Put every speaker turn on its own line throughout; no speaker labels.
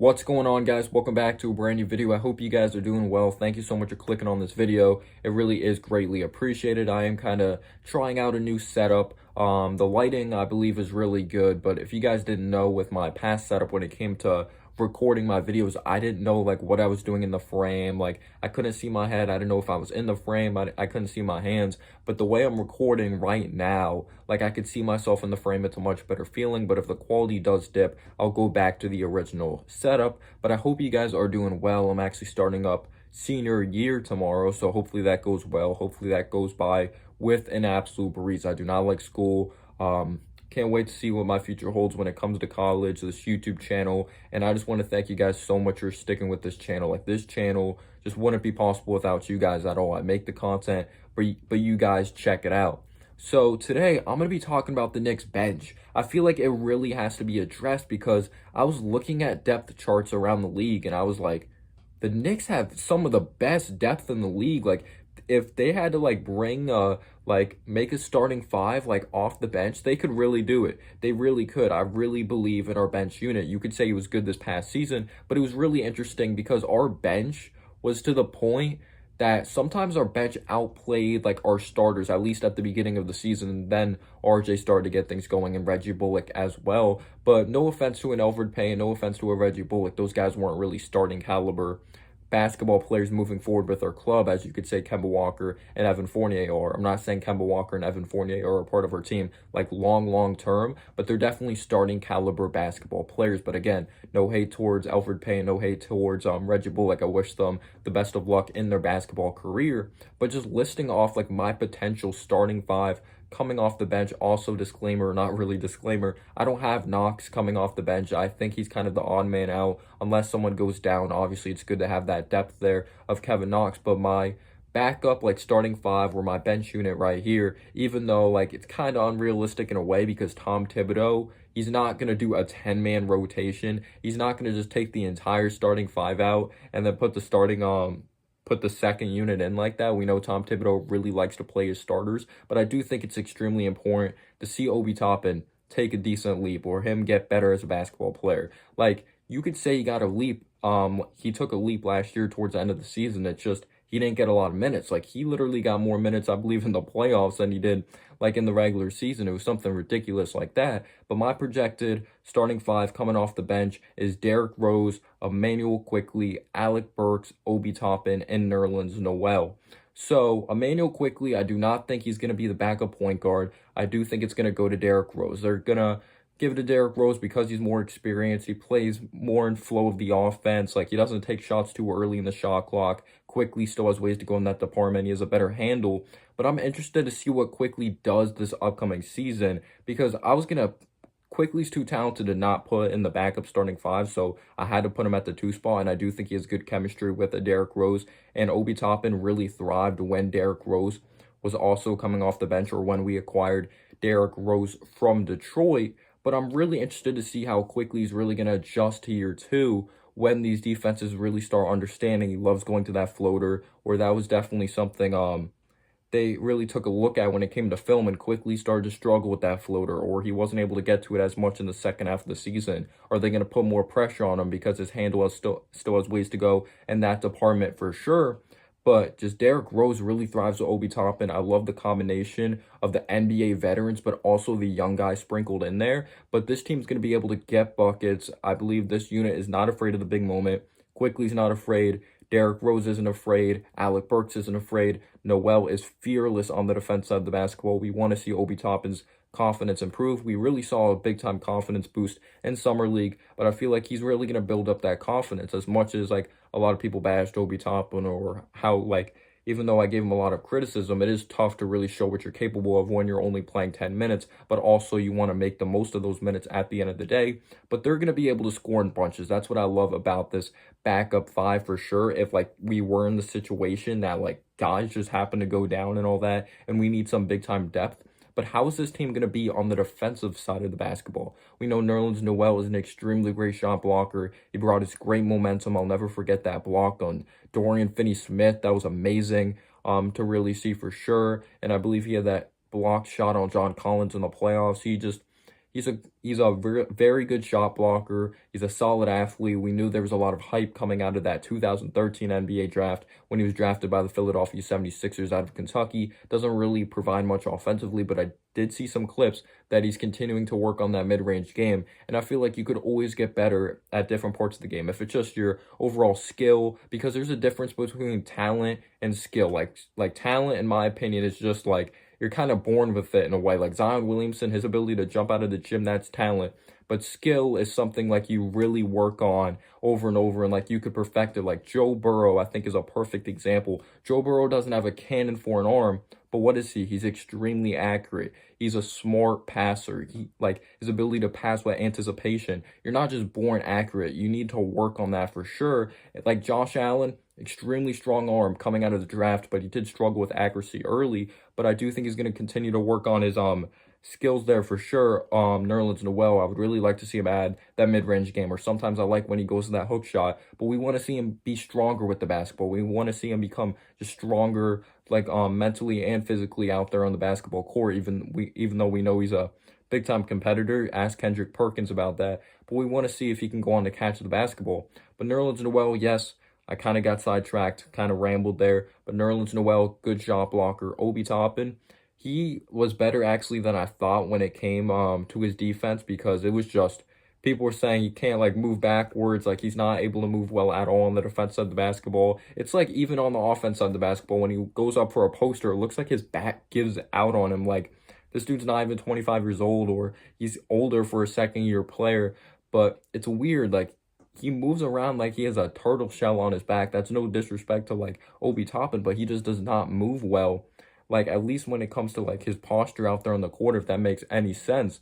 What's going on, guys? Welcome back to a brand new video. I hope you guys are doing well. Thank you so much for clicking on this video. It really is greatly appreciated. I am kind of trying out a new setup. The lighting, I believe, is really good, but if you guys didn't know, with my past setup when it came to recording my videos, I didn't know like what I was doing in the frame. Like, I couldn't see my head. I didn't know if I was in the frame. I couldn't see my hands. But the way I'm recording right now, like, I could see myself in the frame. It's a much better feeling. But if the quality does dip, I'll go back to the original setup. But I hope you guys are doing well. I'm actually starting up senior year tomorrow, so hopefully that goes well. Hopefully that goes by with an absolute breeze. I do not like school. Can't wait to see what my future holds when it comes to college, this YouTube channel. And I just want to thank you guys so much for sticking with this channel. Like, this channel just wouldn't be possible without you guys at all. I make the content, but you guys check it out. So today I'm going to be talking about the Knicks bench. I feel like it really has to be addressed because I was looking at depth charts around the league and I was like, the Knicks have some of the best depth in the league. Like, if they had to like bring make a starting five like off the bench, they could really do it. They really could. I really believe in our bench unit. You could say it was good this past season, but it was really interesting because our bench was to the point that sometimes our bench outplayed like our starters, at least at the beginning of the season. And then RJ started to get things going, and Reggie Bullock as well. But no offense to an Elfrid Payne, no offense to a Reggie Bullock. Those guys weren't really starting caliber basketball players moving forward with our club, as you could say Kemba Walker and Evan Fournier are. I'm not saying Kemba Walker and Evan Fournier are a part of our team like long term, but they're definitely starting caliber basketball players. But again, no hate towards Elfrid Payne, no hate towards Reggie Bullock. I wish them the best of luck in their basketball career. But just listing off like my potential starting five coming off the bench. Also, disclaimer, not really disclaimer, I don't have Knox coming off the bench. I think he's kind of the odd man out unless someone goes down. Obviously, it's good to have that depth there of Kevin Knox, but my backup, like starting five, or my bench unit right here, even though like it's kind of unrealistic in a way because Tom Thibodeau, he's not going to do a 10-man rotation. He's not going to just take the entire starting five out and then put the second unit in like that. We know Tom Thibodeau really likes to play his starters, but I do think it's extremely important to see Obi Toppin take a decent leap or him get better as a basketball player. Like, you could say he got a leap. He took a leap last year towards the end of the season. It's just he didn't get a lot of minutes. Like, he literally got more minutes, I believe, in the playoffs than he did like in the regular season. It was something ridiculous like that. But my projected starting five coming off the bench is Derrick Rose, Immanuel Quickley, Alec Burks, Obi Toppin, and Nerlens Noel. So Immanuel Quickley, I do not think he's going to be the backup point guard. I do think it's going to go to Derrick Rose. They're going to give it to Derrick Rose because he's more experienced. He plays more in flow of the offense. Like, he doesn't take shots too early in the shot clock. Quickley still has ways to go in that department. He has a better handle. But I'm interested to see what Quickley does this upcoming season because Quickley's too talented to not put in the backup starting five, so I had to put him at the 2 spot, and I do think he has good chemistry with Derrick Rose, and Obi Toppin really thrived when Derrick Rose was also coming off the bench, or when we acquired Derrick Rose from Detroit. But I'm really interested to see how Quickley is really going to adjust to year 2 when these defenses really start understanding he loves going to that floater, or that was definitely something they really took a look at when it came to film, and Quickley started to struggle with that floater, or he wasn't able to get to it as much in the second half of the season. Are they going to put more pressure on him because his handle still has ways to go in that department for sure? But just Derrick Rose really thrives with Obi Toppin. I love the combination of the NBA veterans, but also the young guys sprinkled in there. But this team's going to be able to get buckets. I believe this unit is not afraid of the big moment. Quickley's not afraid. Derrick Rose isn't afraid. Alec Burks isn't afraid. Noel is fearless on the defense side of the basketball. We want to see Obi Toppin's confidence improve. We really saw a big-time confidence boost in Summer League, but I feel like he's really going to build up that confidence. As much as like a lot of people bashed Obi Toppin, or how like, even though I gave him a lot of criticism, it is tough to really show what you're capable of when you're only playing 10 minutes, but also you want to make the most of those minutes at the end of the day. But they're going to be able to score in bunches. That's what I love about this backup five for sure. If like we were in the situation that like guys just happen to go down and all that, and we need some big time depth. But how is this team going to be on the defensive side of the basketball? We know Nerlens Noel is an extremely great shot blocker. He brought us great momentum. I'll never forget that block on Dorian Finney-Smith. That was amazing to really see for sure. And I believe he had that blocked shot on John Collins in the playoffs. He's a very good shot blocker. He's a solid athlete. We knew there was a lot of hype coming out of that 2013 NBA draft when he was drafted by the Philadelphia 76ers out of Kentucky. Doesn't really provide much offensively, but I did see some clips that he's continuing to work on that mid-range game. And I feel like you could always get better at different parts of the game. If it's just your overall skill, because there's a difference between talent and skill. Like talent, in my opinion, is just like you're kind of born with it in a way. Like Zion Williamson, his ability to jump out of the gym, that's talent. But skill is something like you really work on over and over, and like you could perfect it. Like Joe Burrow, I think, is a perfect example. Joe Burrow doesn't have a cannon for an arm, but what is he? He's extremely accurate. He's a smart passer. Like his ability to pass with anticipation. You're not just born accurate. You need to work on that for sure. Like Josh Allen, extremely strong arm coming out of the draft, but he did struggle with accuracy early. But I do think he's going to continue to work on his skills there for sure. Nerlens Noel, I would really like to see him add that mid-range game, or sometimes I like when he goes to that hook shot, but we want to see him be stronger with the basketball. We want to see him become just stronger, like mentally and physically out there on the basketball court, even though we know he's a big-time competitor. Ask Kendrick Perkins about that, but we want to see if he can go on to catch the basketball. But Nerlens Noel, yes, I kind of got sidetracked, kind of rambled there, but Nerlens Noel, good shot blocker. Obi Toppin, he was better actually than I thought when it came to his defense, because it was just people were saying he can't like move backwards, like he's not able to move well at all on the defense side of the basketball. It's like even on the offense side of the basketball, when he goes up for a poster, it looks like his back gives out on him. Like this dude's not even 25 years old, or he's older for a second year player, but it's weird. Like he moves around like he has a turtle shell on his back. That's no disrespect to like Obi Toppin, but he just does not move well. Like at least when it comes to like his posture out there on the court, if that makes any sense.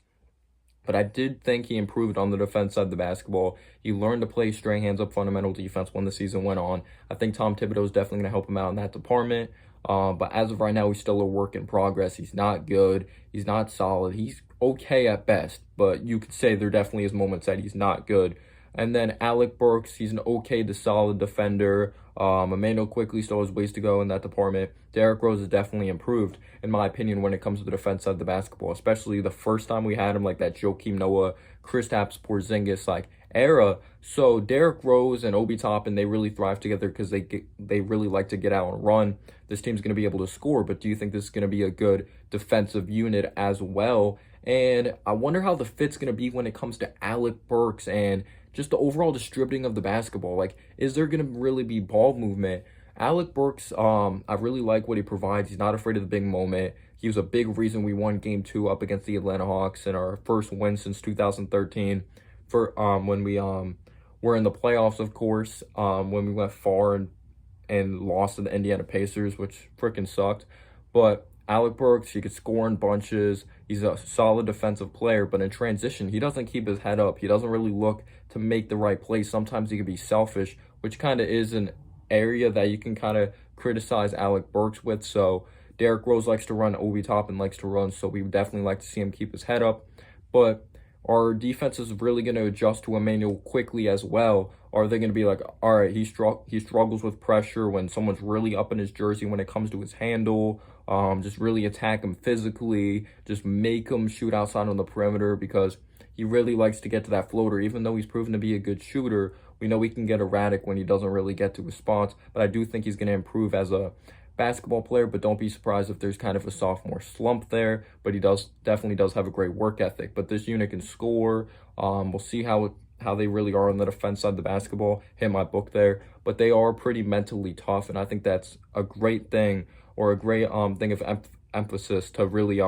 But I did think he improved on the defense side of the basketball. He learned to play straight hands up fundamental defense when the season went on. I think Tom Thibodeau is definitely going to help him out in that department. But as of right now, he's still a work in progress. He's not good. He's not solid. He's okay at best. But you could say there definitely is moments that he's not good. And then Alec Burks, he's an okay to solid defender. Emmanuel quickly still has ways to go in that department. Derrick Rose has definitely improved, in my opinion, when it comes to the defense side of the basketball, especially the first time we had him, like that Joakim Noah, Kristaps Porzingis like era. So Derrick Rose and Obi Toppin, they really thrive together because they really like to get out and run. This team's going to be able to score, but do you think this is going to be a good defensive unit as well? And I wonder how the fit's going to be when it comes to Alec Burks and just the overall distributing of the basketball. Like, is there going to really be ball movement? Alec Burks, I really like what he provides. He's not afraid of the big moment. He was a big reason we won Game 2 up against the Atlanta Hawks in our first win since 2013. For when we were in the playoffs, of course, when we went far and lost to the Indiana Pacers, which freaking sucked. But Alec Burks, he could score in bunches. He's a solid defensive player, but in transition, he doesn't keep his head up. He doesn't really look to make the right play. Sometimes he can be selfish, which kind of is an area that you can kind of criticize Alec Burks with. So Derrick Rose likes to run, Obi Toppin likes to run, so we would definitely like to see him keep his head up. But our defense is really going to adjust to Emmanuel quickly as well. Are they going to be like, all right, he struggles with pressure when someone's really up in his jersey when it comes to his handle, just really attack him physically, just make him shoot outside on the perimeter, because he really likes to get to that floater. Even though he's proven to be a good shooter, we know he can get erratic when he doesn't really get to his spots. But I do think he's going to improve as a basketball player, but don't be surprised if there's kind of a sophomore slump there. But he definitely does have a great work ethic. But this unit can score. We'll see how they really are on the defense side of the basketball. Hit my book there. But they are pretty mentally tough, and I think that's a great thing, or a great thing of emphasis to really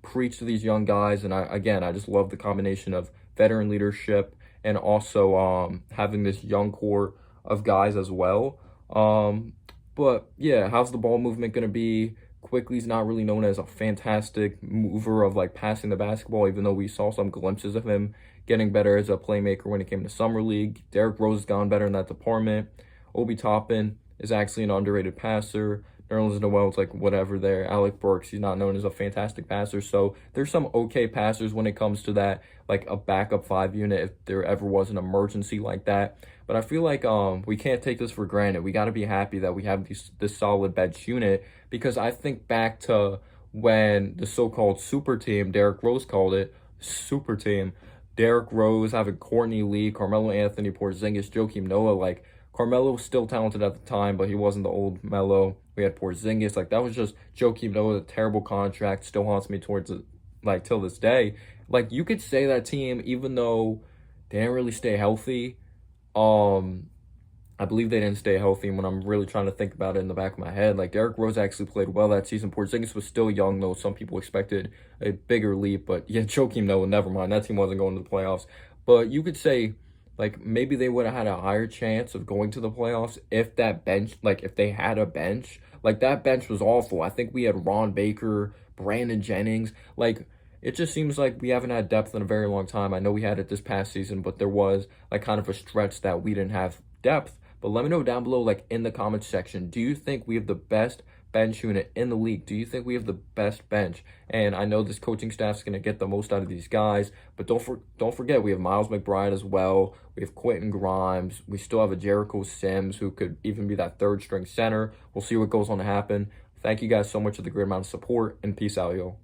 preach to these young guys. And I just love the combination of veteran leadership and also having this young core of guys as well. But yeah, how's the ball movement going to be? Quickly's not really known as a fantastic mover of like passing the basketball, even though we saw some glimpses of him getting better as a playmaker when it came to Summer League. Derrick Rose has gone better in that department. Obi Toppin is actually an underrated passer. Nerlens Noel is like whatever there. Alec Burks, he's not known as a fantastic passer. So there's some okay passers when it comes to that, like a backup 5 unit if there ever was an emergency like that. But I feel like we can't take this for granted. We got to be happy that we have this solid bench unit, because I think back to when the so-called super team, Derrick Rose called it, super team. Derrick Rose, having Courtney Lee, Carmelo Anthony, Porzingis, Joakim Noah. Like, Carmelo was still talented at the time, but he wasn't the old Melo. We had Porzingis. Like, that was just Joakim Noah, a terrible contract, still haunts me towards it, like, till this day. Like, you could say that team, even though they didn't really stay healthy, um, I believe they didn't stay healthy. And when I'm really trying to think about it in the back of my head, like, Derrick Rose actually played well that season. Porzingis was still young, though. Some people expected a bigger leap, but yeah, Joakim Noah, never mind. That team wasn't going to the playoffs. But you could say, like, maybe they would have had a higher chance of going to the playoffs if that bench, like, if they had a bench. Like, that bench was awful. I think we had Ron Baker, Brandon Jennings. Like, it just seems like we haven't had depth in a very long time. I know we had it this past season, but there was, like, kind of a stretch that we didn't have depth. But let me know down below, like, in the comments section, do you think we have the best bench unit in the league? Do you think we have the best bench? And I know this coaching staff is going to get the most out of these guys, but don't forget, we have Miles McBride as well. We have Quentin Grimes. We still have a Jericho Sims who could even be that third string center. We'll see what goes on to happen. Thank you guys so much for the great amount of support, and peace out, yo.